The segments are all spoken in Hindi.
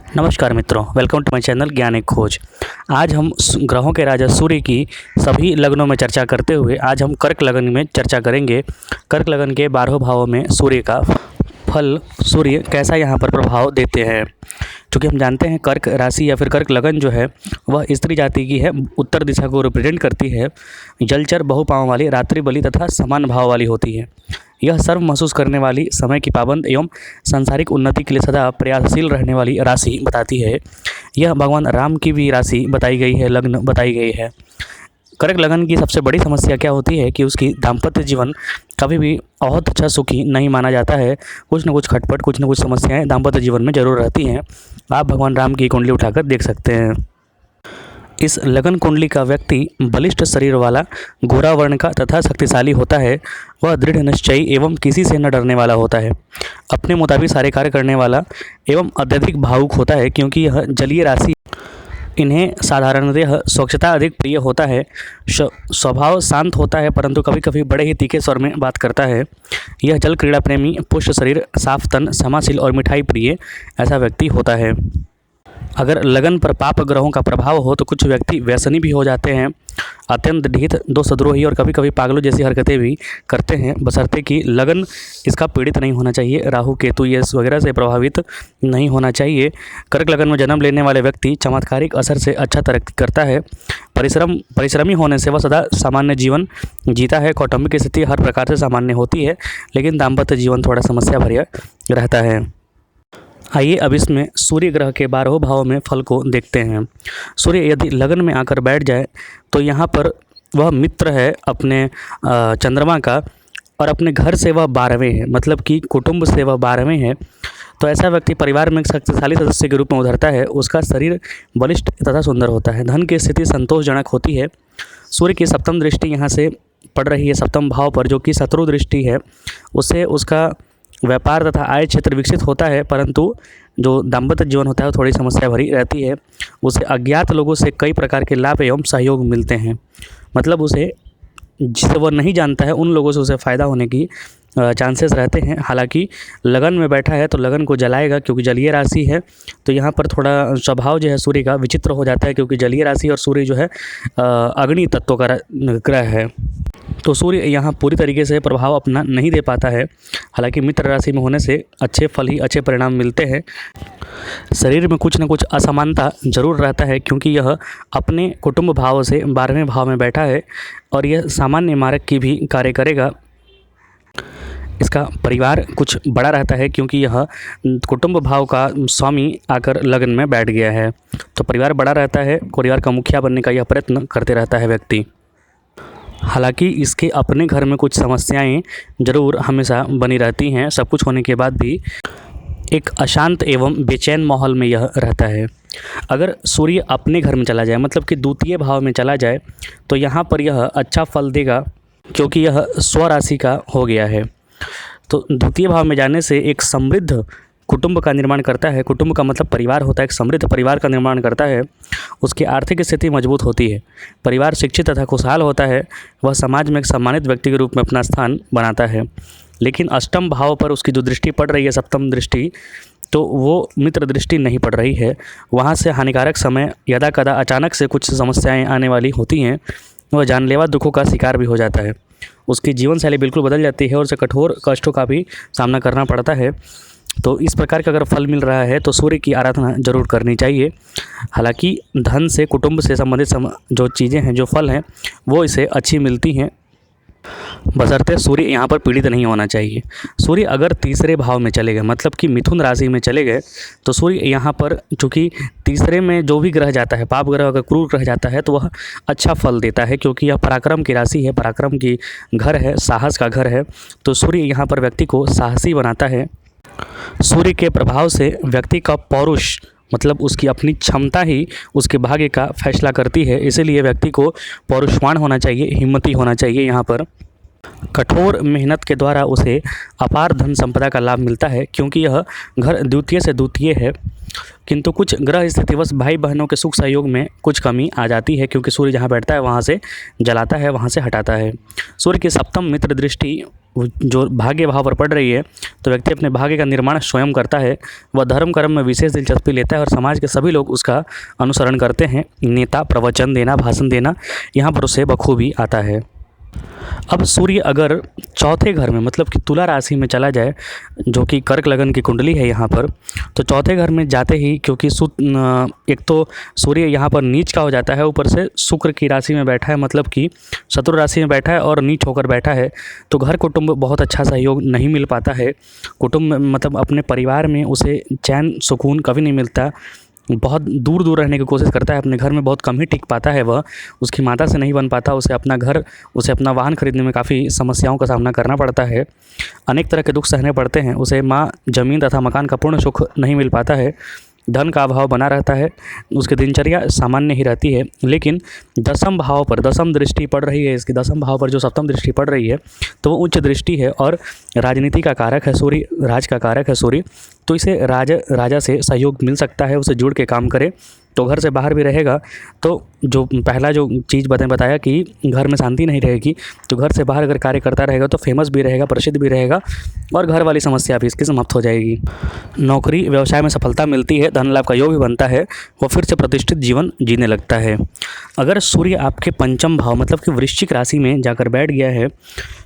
नमस्कार मित्रों, वेलकम टू माय चैनल ज्ञान एक खोज। आज हम ग्रहों के राजा सूर्य की सभी लग्नों में चर्चा करते हुए आज हम कर्क लग्न में चर्चा करेंगे। कर्क लग्न के 12 भावों में सूर्य का फल, सूर्य कैसा यहाँ पर प्रभाव देते हैं। क्योंकि हम जानते हैं कर्क राशि या फिर कर्क लगन जो है वह स्त्री जाति की है, उत्तर दिशा को रिप्रेजेंट करती है, जलचर, बहुपांव वाली, रात्रि बली तथा समान भाव वाली होती है। यह सर्व महसूस करने वाली, समय की पाबंद एवं सांसारिक उन्नति के लिए सदा प्रयासशील रहने वाली राशि बताती है। यह भगवान राम की भी राशि बताई गई है, लग्न बताई गई है। कर्क लगन की सबसे बड़ी समस्या क्या होती है कि उसकी दाम्पत्य जीवन कभी भी बहुत अच्छा सुखी नहीं माना जाता है। कुछ न कुछ खटपट, कुछ न कुछ समस्याएं दाम्पत्य जीवन में जरूर रहती हैं। आप भगवान राम की कुंडली उठाकर देख सकते हैं। इस लगन कुंडली का व्यक्ति बलिष्ठ शरीर वाला, गोरा वर्ण का तथा शक्तिशाली होता है। वह दृढ़ निश्चयी एवं किसी से न डरने वाला होता है। अपने मुताबिक सारे कार्य करने वाला एवं अत्यधिक भावुक होता है, क्योंकि यह जलीय राशि इन्हें साधारणतः स्वच्छता अधिक प्रिय होता है। स्वभाव शांत होता है, परंतु कभी कभी बड़े ही तीखे स्वर में बात करता है। यह जल क्रीड़ा प्रेमी, पुष्ट शरीर, साफ तन, क्षमाशील और मिठाई प्रिय ऐसा व्यक्ति होता है। अगर लगन पर पाप ग्रहों का प्रभाव हो तो कुछ व्यक्ति व्यसनी भी हो जाते हैं, अत्यंत ढीठ, दोषद्रोही और कभी कभी पागलों जैसी हरकतें भी करते हैं, बशर्ते कि लगन इसका पीड़ित नहीं होना चाहिए, राहु केतु ये वगैरह से प्रभावित नहीं होना चाहिए। कर्क लगन में जन्म लेने वाले व्यक्ति चमत्कारिक असर से अच्छा तरक्की करता है। परिश्रमी होने से वह सदा सामान्य जीवन जीता है। कौटुंबिक स्थिति हर प्रकार से सामान्य होती है, लेकिन दाम्पत्य जीवन थोड़ा समस्या भरा रहता है। आइए अब इसमें सूर्य ग्रह के 12 भावों में फल को देखते हैं। सूर्य यदि लगन में आकर बैठ जाए तो यहाँ पर वह मित्र है अपने चंद्रमा का, और अपने घर से वह 12वें है, मतलब कि कुटुंब से वह 12वें है। तो ऐसा व्यक्ति परिवार में एक शक्तिशाली सदस्य के रूप में उभरता है। उसका शरीर बलिष्ठ तथा सुंदर होता है। धन की स्थिति संतोषजनक होती है। सूर्य की सप्तम दृष्टि यहाँ से पड़ रही है सप्तम भाव पर, जो कि शत्रु दृष्टि है। उससे उसका व्यापार तथा आय क्षेत्र विकसित होता है, परंतु जो दाम्पत्य जीवन होता है वो थोड़ी समस्या भरी रहती है। उसे अज्ञात लोगों से कई प्रकार के लाभ एवं सहयोग मिलते हैं, मतलब उसे जिसे वह नहीं जानता है उन लोगों से उसे फ़ायदा होने की चांसेस रहते हैं। हालांकि लगन में बैठा है तो लगन को जलाएगा, क्योंकि जलीय राशि है। तो यहाँ पर थोड़ा स्वभाव जो है सूर्य का विचित्र हो जाता है, क्योंकि जलीय राशि और सूर्य जो है अग्नि तत्व का ग्रह है। तो सूर्य यहाँ पूरी तरीके से प्रभाव अपना नहीं दे पाता है। हालांकि मित्र राशि में होने से अच्छे फल ही अच्छे परिणाम मिलते हैं। शरीर में कुछ न कुछ असमानता जरूर रहता है, क्योंकि यह अपने कुटुंब भाव से 12वें भाव में बैठा है, और यह सामान्य मार्ग की भी कार्य करेगा। इसका परिवार कुछ बड़ा रहता है, क्योंकि यह कुटुंब भाव का स्वामी आकर लगन में बैठ गया है। तो परिवार बड़ा रहता है, परिवार का मुखिया बनने का यह प्रयत्न करते रहता है व्यक्ति। हालांकि इसके अपने घर में कुछ समस्याएं जरूर हमेशा बनी रहती हैं। सब कुछ होने के बाद भी एक अशांत एवं बेचैन माहौल में यह रहता है। अगर सूर्य अपने घर में चला जाए, मतलब कि द्वितीय भाव में चला जाए, तो यहाँ पर यह अच्छा फल देगा, क्योंकि यह स्वराशि का हो गया है। तो द्वितीय भाव में जाने से एक समृद्ध कुटुंब का निर्माण करता है। कुटुंब का मतलब परिवार होता है। एक समृद्ध परिवार का निर्माण करता है। उसकी आर्थिक स्थिति मजबूत होती है। परिवार शिक्षित तथा खुशहाल होता है। वह समाज में एक सम्मानित व्यक्ति के रूप में अपना स्थान बनाता है। लेकिन अष्टम भाव पर उसकी जो दृष्टि पड़ रही है, सप्तम दृष्टि, तो वो मित्र दृष्टि नहीं पड़ रही है। वहाँ से हानिकारक समय यदा कदा अचानक से कुछ समस्याएँ आने वाली होती हैं। वह जानलेवा दुखों का शिकार भी हो जाता है। उसकी जीवन शैली बिल्कुल बदल जाती है और उसे कठोर कष्टों का भी सामना करना पड़ता है। तो इस प्रकार का अगर फल मिल रहा है तो सूर्य की आराधना जरूर करनी चाहिए। हालांकि धन से, कुटुंब से संबंधित जो चीज़ें हैं, जो फल हैं, वो इसे अच्छी मिलती हैं, बशर्ते सूर्य यहाँ पर पीड़ित नहीं होना चाहिए। सूर्य अगर तीसरे भाव में चले गए, मतलब कि मिथुन राशि में चले गए, तो सूर्य यहाँ पर चूँकि तीसरे में जो भी ग्रह जाता है, पाप ग्रह अगर क्रूर ग्रह जाता है, तो वह अच्छा फल देता है, क्योंकि यह पराक्रम की राशि है, पराक्रम की घर है, साहस का घर है। तो सूर्य यहाँ पर व्यक्ति को साहसी बनाता है। सूर्य के प्रभाव से व्यक्ति का पौरुष, मतलब उसकी अपनी क्षमता ही उसके भाग्य का फैसला करती है। इसीलिए व्यक्ति को पौरुषवान होना चाहिए, हिम्मती होना चाहिए। यहाँ पर कठोर मेहनत के द्वारा उसे अपार धन संपदा का लाभ मिलता है, क्योंकि यह घर द्वितीय से द्वितीय है। किंतु कुछ ग्रह स्थितिवश भाई बहनों के सुख सहयोग में कुछ कमी आ जाती है, क्योंकि सूर्य जहाँ बैठता है वहाँ से जलाता है, वहाँ से हटाता है। सूर्य की सप्तम मित्र दृष्टि जो भाग्य भाव पर पड़ रही है तो व्यक्ति अपने भाग्य का निर्माण स्वयं करता है। वह धर्म कर्म में विशेष दिलचस्पी लेता है और समाज के सभी लोग उसका अनुसरण करते हैं। नेता, प्रवचन देना, भाषण देना यहाँ पर उसे बखूबी आता है। अब सूर्य अगर चौथे घर में मतलब कि तुला राशि में चला जाए, जो कि कर्क लगन की कुंडली है यहाँ पर, तो चौथे घर में जाते ही क्योंकि एक तो सूर्य यहाँ पर नीच का हो जाता है, ऊपर से शुक्र की राशि में बैठा है, मतलब कि शत्रु राशि में बैठा है और नीच होकर बैठा है, तो घर कुटुंब बहुत अच्छा सहयोग नहीं मिल पाता है। कुटुंब मतलब अपने परिवार में उसे चैन सुकून कभी नहीं मिलता। बहुत दूर दूर रहने की कोशिश करता है, अपने घर में बहुत कम ही टिक पाता है वह, उसकी माता से नहीं बन पाता, उसे अपना वाहन खरीदने में काफ़ी समस्याओं का सामना करना पड़ता है, अनेक तरह के दुख सहने पड़ते हैं, उसे माँ, ज़मीन तथा मकान का पूर्ण सुख नहीं मिल पाता है, धन का अभाव बना रहता है, उसकी दिनचर्या सामान्य ही रहती है। लेकिन दसम भाव पर दसम दृष्टि पड़ रही है, इसकी दसम भाव पर जो सप्तम दृष्टि पड़ रही है तो वो उच्च दृष्टि है और राजनीति का कारक है सूर्य, राज का कारक है सूर्य, तो इसे राजा से सहयोग मिल सकता है, उसे जुड़ के काम करे तो घर से बाहर भी रहेगा। तो जो पहला जो चीज़ बताया कि घर में शांति नहीं रहेगी, तो घर से बाहर अगर कार्य करता रहेगा तो फेमस भी रहेगा, प्रसिद्ध भी रहेगा और घर वाली समस्या भी इसकी समाप्त हो जाएगी। नौकरी व्यवसाय में सफलता मिलती है, धन लाभ का योग भी बनता है, वो फिर से प्रतिष्ठित जीवन जीने लगता है। अगर सूर्य आपके पंचम भाव मतलब कि वृश्चिक राशि में जाकर बैठ गया है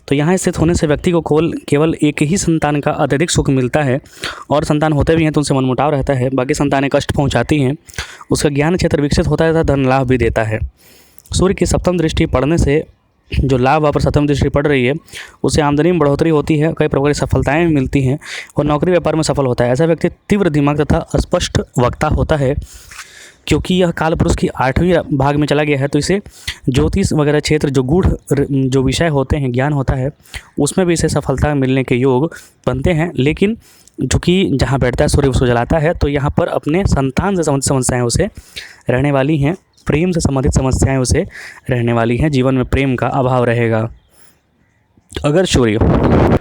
तो यहाँ स्थित होने से व्यक्ति को केवल एक ही संतान का अत्यधिक सुख मिलता है, और संतान होते भी हैं तो उनसे मनमुटाव रहता है, बाकी संतानें कष्ट पहुँचाती हैं, उसका ज्ञान क्षेत्र विकसित होता है तथा धन लाभ भी देता है। सूर्य की सप्तम दृष्टि पड़ने से जो लाभ वहाँ पर सप्तम दृष्टि पड़ रही है उससे आमदनी में बढ़ोतरी होती है, कई प्रकार की सफलताएँ मिलती हैं और नौकरी व्यापार में सफल होता है। ऐसा व्यक्ति तीव्र दिमाग तथा स्पष्ट वक्ता होता है। क्योंकि यह कालपुरुष की 8वें भाग में चला गया है तो इसे ज्योतिष वगैरह क्षेत्र जो गूढ़ जो विषय होते हैं, ज्ञान होता है, उसमें भी इसे सफलता मिलने के योग बनते हैं। लेकिन चूँकि जहाँ बैठता है सूर्य उसको जलाता है तो यहाँ पर अपने संतान से संबंधित समस्याएं उसे रहने वाली हैं, प्रेम से संबंधित समस्याएं उसे रहने वाली हैं, जीवन में प्रेम का अभाव रहेगा। अगर सूर्य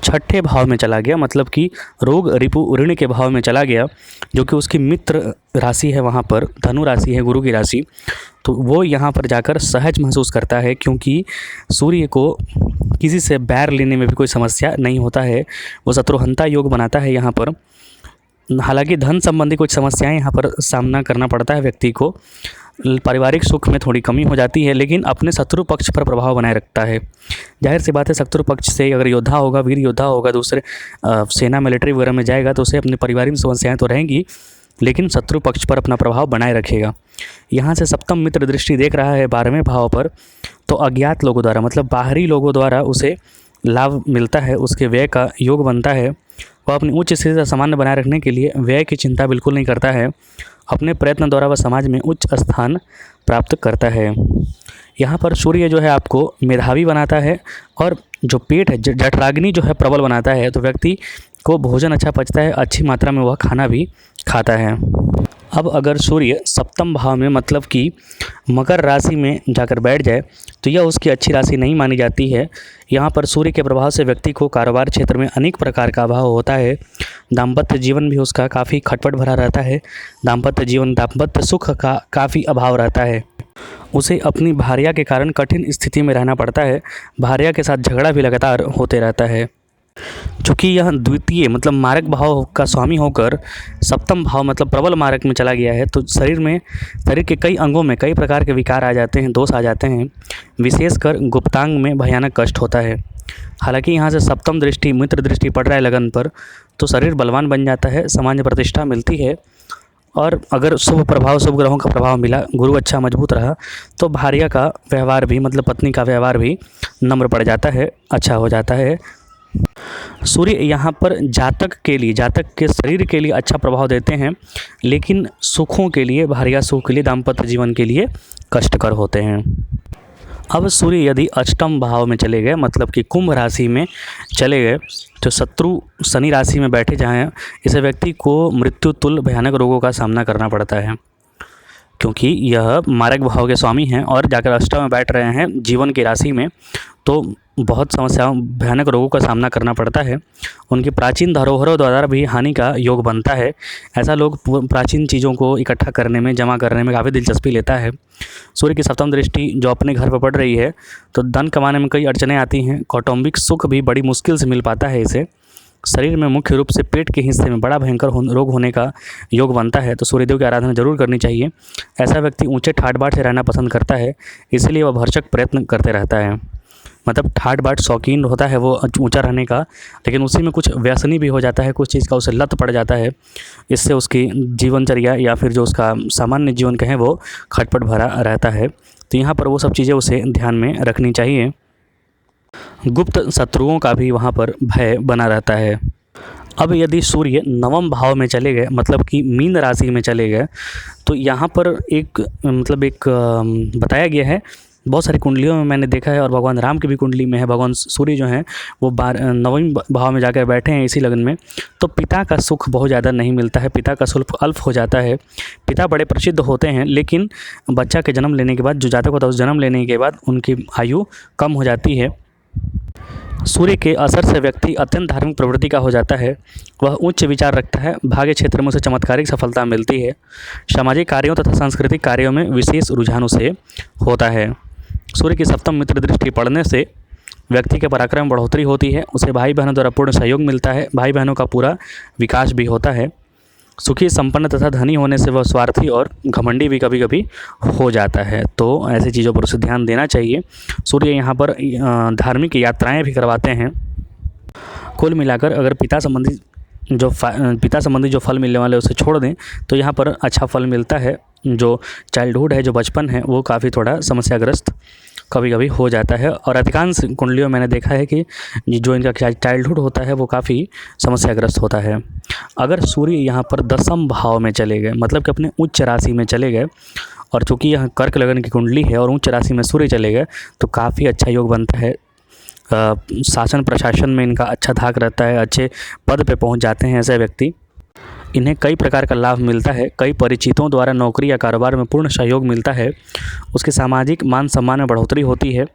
छठे भाव में चला गया मतलब कि रोग रिपु ऋण के भाव में चला गया, जो कि उसकी मित्र राशि है, वहाँ पर धनु राशि है, गुरु की राशि, तो वो यहाँ पर जाकर सहज महसूस करता है क्योंकि सूर्य को किसी से बैर लेने में भी कोई समस्या नहीं होता है, वो शत्रुहंता योग बनाता है यहाँ पर। हालांकि धन संबंधी कुछ समस्याएं यहाँ पर सामना करना पड़ता है व्यक्ति को, पारिवारिक सुख में थोड़ी कमी हो जाती है, लेकिन अपने शत्रु पक्ष पर प्रभाव बनाए रखता है। जाहिर सी बात है, शत्रु पक्ष से अगर योद्धा होगा, वीर योद्धा होगा, दूसरे सेना मिलिट्री वगैरह में जाएगा तो उसे अपने पारिवारिक समस्याएं तो रहेंगी, लेकिन शत्रु पक्ष पर अपना प्रभाव बनाए रखेगा। यहाँ से सप्तम मित्र दृष्टि देख रहा है 12वें भाव पर, तो अज्ञात लोगों द्वारा मतलब बाहरी लोगों द्वारा उसे लाभ मिलता है, उसके व्यय का योग बनता है। वह अपनी उच्च स्थिति सामान्य बनाए रखने के लिए व्यय की चिंता बिल्कुल नहीं करता है, अपने प्रयत्न द्वारा वह समाज में उच्च स्थान प्राप्त करता है। यहाँ पर सूर्य जो है आपको मेधावी बनाता है और जो पेट है, जठराग्नि जो है प्रबल बनाता है, तो व्यक्ति को भोजन अच्छा पचता है, अच्छी मात्रा में वह खाना भी खाता है। अब अगर सूर्य सप्तम भाव में मतलब कि मकर राशि में जाकर बैठ जाए तो यह उसकी अच्छी राशि नहीं मानी जाती है। यहाँ पर सूर्य के प्रभाव से व्यक्ति को कारोबार क्षेत्र में अनेक प्रकार का अभाव होता है, दाम्पत्य जीवन भी उसका काफ़ी खटपट भरा रहता है, दाम्पत्य सुख का काफ़ी अभाव रहता है, उसे अपनी भार्या के कारण कठिन स्थिति में रहना पड़ता है, भार्या के साथ झगड़ा भी लगातार होते रहता है। चूँकि यह द्वितीय मतलब मारक भाव का स्वामी होकर सप्तम भाव मतलब प्रबल मारक में चला गया है, तो शरीर के कई अंगों में कई प्रकार के विकार आ जाते हैं, दोष आ जाते हैं, विशेषकर गुप्तांग में भयानक कष्ट होता है। हालांकि यहाँ से सप्तम दृष्टि मित्र दृष्टि पड़ रहा है लगन पर, तो शरीर बलवान बन जाता है, समाज प्रतिष्ठा मिलती है, और अगर शुभ ग्रहों का प्रभाव मिला, गुरु अच्छा मजबूत रहा, तो भार्या का व्यवहार भी मतलब पत्नी का व्यवहार भी नम्र पड़ जाता है, अच्छा हो जाता है। सूर्य यहाँ पर जातक के शरीर के लिए अच्छा प्रभाव देते हैं, लेकिन सुखों के लिए, भार्या सुख के लिए, दाम्पत्य जीवन के लिए कष्टकर होते हैं। अब सूर्य यदि अष्टम भाव में चले गए मतलब कि कुंभ राशि में चले गए, तो शत्रु शनि राशि में बैठे जाएँ, इस व्यक्ति को मृत्यु तुल्य भयानक रोगों का सामना करना पड़ता है, क्योंकि यह मारक भाव के स्वामी हैं और जाकर अष्टम में बैठ रहे हैं जीवन की राशि में, तो बहुत समस्याओं भयानक रोगों का सामना करना पड़ता है। उनकी प्राचीन धरोहरों द्वारा भी हानि का योग बनता है। ऐसा लोग प्राचीन चीज़ों को इकट्ठा करने में, जमा करने में काफ़ी दिलचस्पी लेता है। सूर्य की सप्तम दृष्टि जो अपने घर पर पड़ रही है तो धन कमाने में कई अड़चनें आती हैं। कौटुंबिक सुख भी बड़ी मुश्किल से मिल पाता है इसे। शरीर में मुख्य रूप से पेट के हिस्से में बड़ा भयंकर रोग होने का योग बनता है। तो सूर्यदेव की आराधना जरूर करनी चाहिए। ऐसा व्यक्ति ऊंचे ठाट बाट से रहना पसंद करता है, इसलिए वह भरसक प्रयत्न करते रहता है। मतलब ठाट बाट शौकीन होता है वो ऊंचा रहने का, लेकिन उसी में कुछ व्यसनी भी हो जाता है, कुछ चीज़ का उसे लत पड़ जाता है। इससे उसकी जीवनचर्या या फिर जो उसका सामान्य जीवन कहें वो खटपट भरा रहता है। तो यहाँ पर वो सब चीज़ें उसे ध्यान में रखनी चाहिए। गुप्त शत्रुओं का भी वहाँ पर भय बना रहता है। अब यदि सूर्य नवम भाव में चले गए, मतलब कि मीन राशि में चले गए, तो यहाँ पर एक बताया गया है, बहुत सारी कुंडलियों में मैंने देखा है और भगवान राम की भी कुंडली में है, भगवान सूर्य जो हैं वो नवम भाव में जाकर बैठे हैं इसी लगन में, तो पिता का सुख बहुत ज़्यादा नहीं मिलता है, पिता का सुख अल्प हो जाता है। पिता बड़े प्रसिद्ध होते हैं, लेकिन बच्चा के जन्म लेने के बाद, जो जातक होता है उस जन्म लेने के बाद उनकी आयु कम हो जाती है। सूर्य के असर से व्यक्ति अत्यंत धार्मिक प्रवृत्ति का हो जाता है। वह उच्च विचार रखता है, भाग्य क्षेत्र में उसे चमत्कारिक सफलता मिलती है। सामाजिक कार्यों तथा सांस्कृतिक कार्यों में विशेष रुझान उसे होता है। सूर्य की सप्तम मित्र दृष्टि पड़ने से व्यक्ति के पराक्रम में बढ़ोतरी होती है, उसे भाई बहनों द्वारा पूर्ण सहयोग मिलता है, भाई बहनों का पूरा विकास भी होता है। सुखी, संपन्न तथा धनी होने से वह स्वार्थी और घमंडी भी कभी कभी हो जाता है। तो ऐसी चीज़ों पर उसे ध्यान देना चाहिए। सूर्य यहाँ पर धार्मिक यात्राएं भी करवाते हैं। कुल मिलाकर अगर पिता संबंधी जो फल मिलने वाले उसे छोड़ दें तो यहाँ पर अच्छा फल मिलता है। जो चाइल्डहुड है, जो बचपन है, वो काफ़ी थोड़ा समस्याग्रस्त कभी कभी हो जाता है। और अधिकांश कुंडलियों मैंने देखा है कि जो इनका चाइल्डहुड होता है वो काफ़ी समस्याग्रस्त होता है। अगर सूर्य यहाँ पर दसम भाव में चले गए, मतलब कि अपने उच्च राशि में चले गए, और चूँकि यहाँ कर्क लगन की कुंडली है और उच्च राशि में सूर्य चले गए, तो काफ़ी अच्छा योग बनता है। शासन प्रशासन में इनका अच्छा धाक रहता है, अच्छे पद पे पहुँच जाते हैं ऐसे व्यक्ति। इन्हें कई प्रकार का लाभ मिलता है, कई परिचितों द्वारा नौकरी या कारोबार में पूर्ण सहयोग मिलता है, उसके सामाजिक मान सम्मान में बढ़ोतरी होती है।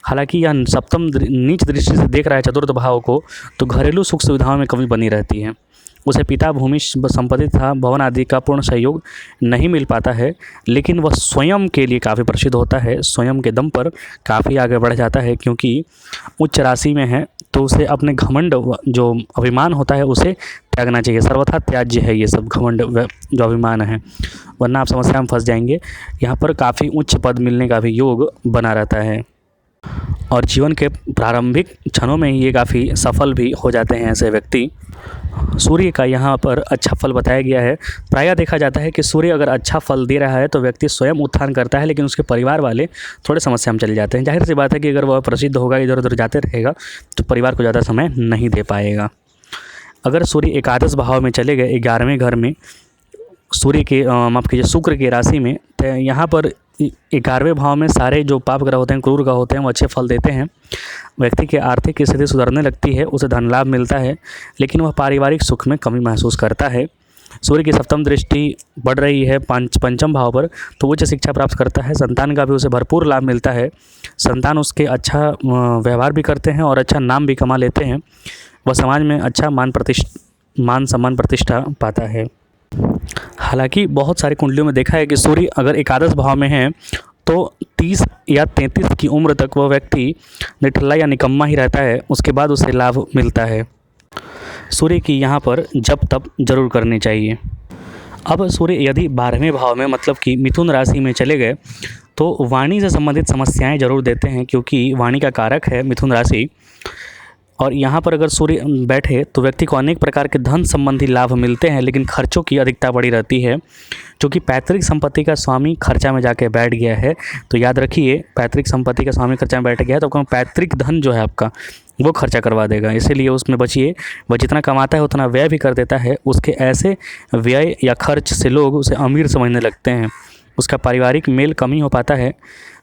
हालांकि यह सप्तम नीच दृष्टि से देख रहा है चतुर्थ भाव को, तो घरेलू सुख सुविधाओं में कमी बनी रहती है। उसे पिता, भूमि, संपत्ति तथा भवन आदि का पूर्ण सहयोग नहीं मिल पाता है, लेकिन वह स्वयं के लिए काफ़ी प्रसिद्ध होता है, स्वयं के दम पर काफ़ी आगे बढ़ जाता है। क्योंकि उच्च राशि में है तो उसे अपने घमंड, जो अभिमान होता है, उसे त्यागना चाहिए। सर्वथा त्याज्य है ये सब घमंड, जो अभिमान है, वरना आप समस्या में फंस जाएंगे। यहाँ पर काफ़ी उच्च पद मिलने का भी योग बना रहता है और जीवन के प्रारंभिक क्षणों में ही ये काफ़ी सफल भी हो जाते हैं ऐसे व्यक्ति। सूर्य का यहाँ पर अच्छा फल बताया गया है। प्रायः देखा जाता है कि सूर्य अगर अच्छा फल दे रहा है तो व्यक्ति स्वयं उत्थान करता है, लेकिन उसके परिवार वाले थोड़े समस्या में चले जाते हैं। जाहिर सी बात है कि अगर वह प्रसिद्ध होगा, इधर उधर जाते रहेगा, तो परिवार को ज़्यादा समय नहीं दे पाएगा। अगर सूर्य एकादश भाव में चले गए, 11वें घर में सूर्य के माफ़ कीजिए शुक्र की राशि में, तो यहाँ पर 11वें भाव में सारे जो पाप ग्रह होते हैं, क्रूर ग्रह होते हैं, वो अच्छे फल देते हैं। व्यक्ति की आर्थिक स्थिति सुधरने लगती है, उसे धन लाभ मिलता है, लेकिन वह पारिवारिक सुख में कमी महसूस करता है। सूर्य की सप्तम दृष्टि बढ़ रही है पंचम भाव पर, तो उच्च शिक्षा प्राप्त करता है, संतान का भी उसे भरपूर लाभ मिलता है। संतान उसके अच्छा व्यवहार भी करते हैं और अच्छा नाम भी कमा लेते हैं। वह समाज में अच्छा मान सम्मान प्रतिष्ठा पाता है। हालांकि बहुत सारी कुंडलियों में देखा है कि सूर्य अगर एकादश भाव में है तो 30 या 33 की उम्र तक वह व्यक्ति निठल्ला या निकम्मा ही रहता है, उसके बाद उसे लाभ मिलता है। सूर्य की यहाँ पर जप तप जरूर करनी चाहिए। अब सूर्य यदि 12वें भाव में, मतलब कि मिथुन राशि में चले गए, तो वाणी से संबंधित समस्याएं जरूर देते हैं, क्योंकि वाणी का कारक है मिथुन राशि। और यहाँ पर अगर सूर्य बैठे तो व्यक्ति को अनेक प्रकार के धन संबंधी लाभ मिलते हैं, लेकिन खर्चों की अधिकता बड़ी रहती है। क्योंकि पैतृक संपत्ति का स्वामी खर्चा में जाके बैठ गया है, तो याद रखिए, पैतृक संपत्ति का स्वामी खर्चा में बैठ गया है तो पैतृक धन जो है आपका वो खर्चा करवा देगा। इसीलिए उसमें बचिए। वह जितना कमाता है उतना व्यय भी कर देता है। उसके ऐसे व्यय या खर्च से लोग उसे अमीर समझने लगते हैं। उसका पारिवारिक मेल कम ही हो पाता है।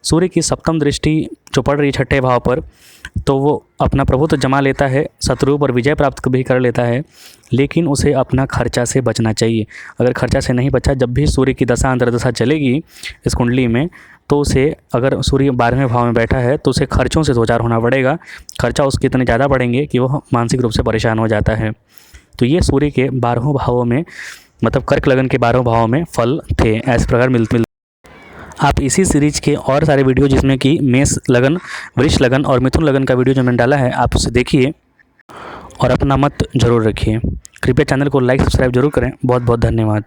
सूर्य की सप्तम दृष्टि जो पड़ रही है 6ठे भाव पर, तो वो अपना प्रभुत्व जमा लेता है, शत्रुओं पर विजय प्राप्त भी कर लेता है, लेकिन उसे अपना खर्चा से बचना चाहिए। अगर खर्चा से नहीं बचा, जब भी सूर्य की दशा अंतर्दशा चलेगी इस कुंडली में, तो उसे अगर सूर्य 12वें भाव में बैठा है तो उसे खर्चों से दो चार होना पड़ेगा। खर्चा उसके इतने ज़्यादा बढ़ेंगे कि वह मानसिक रूप से परेशान हो जाता है। तो ये सूर्य के 12 भावों में, मतलब कर्क लगन के 12 भावों में फल थे। इस प्रकार मिल आप इसी सीरीज के और सारे वीडियो, जिसमें कि मेष लगन, वृष लगन और मिथुन लगन का वीडियो जो मैंने डाला है, आप उसे देखिए और अपना मत जरूर रखिए। कृपया चैनल को लाइक सब्सक्राइब जरूर करें। बहुत बहुत धन्यवाद।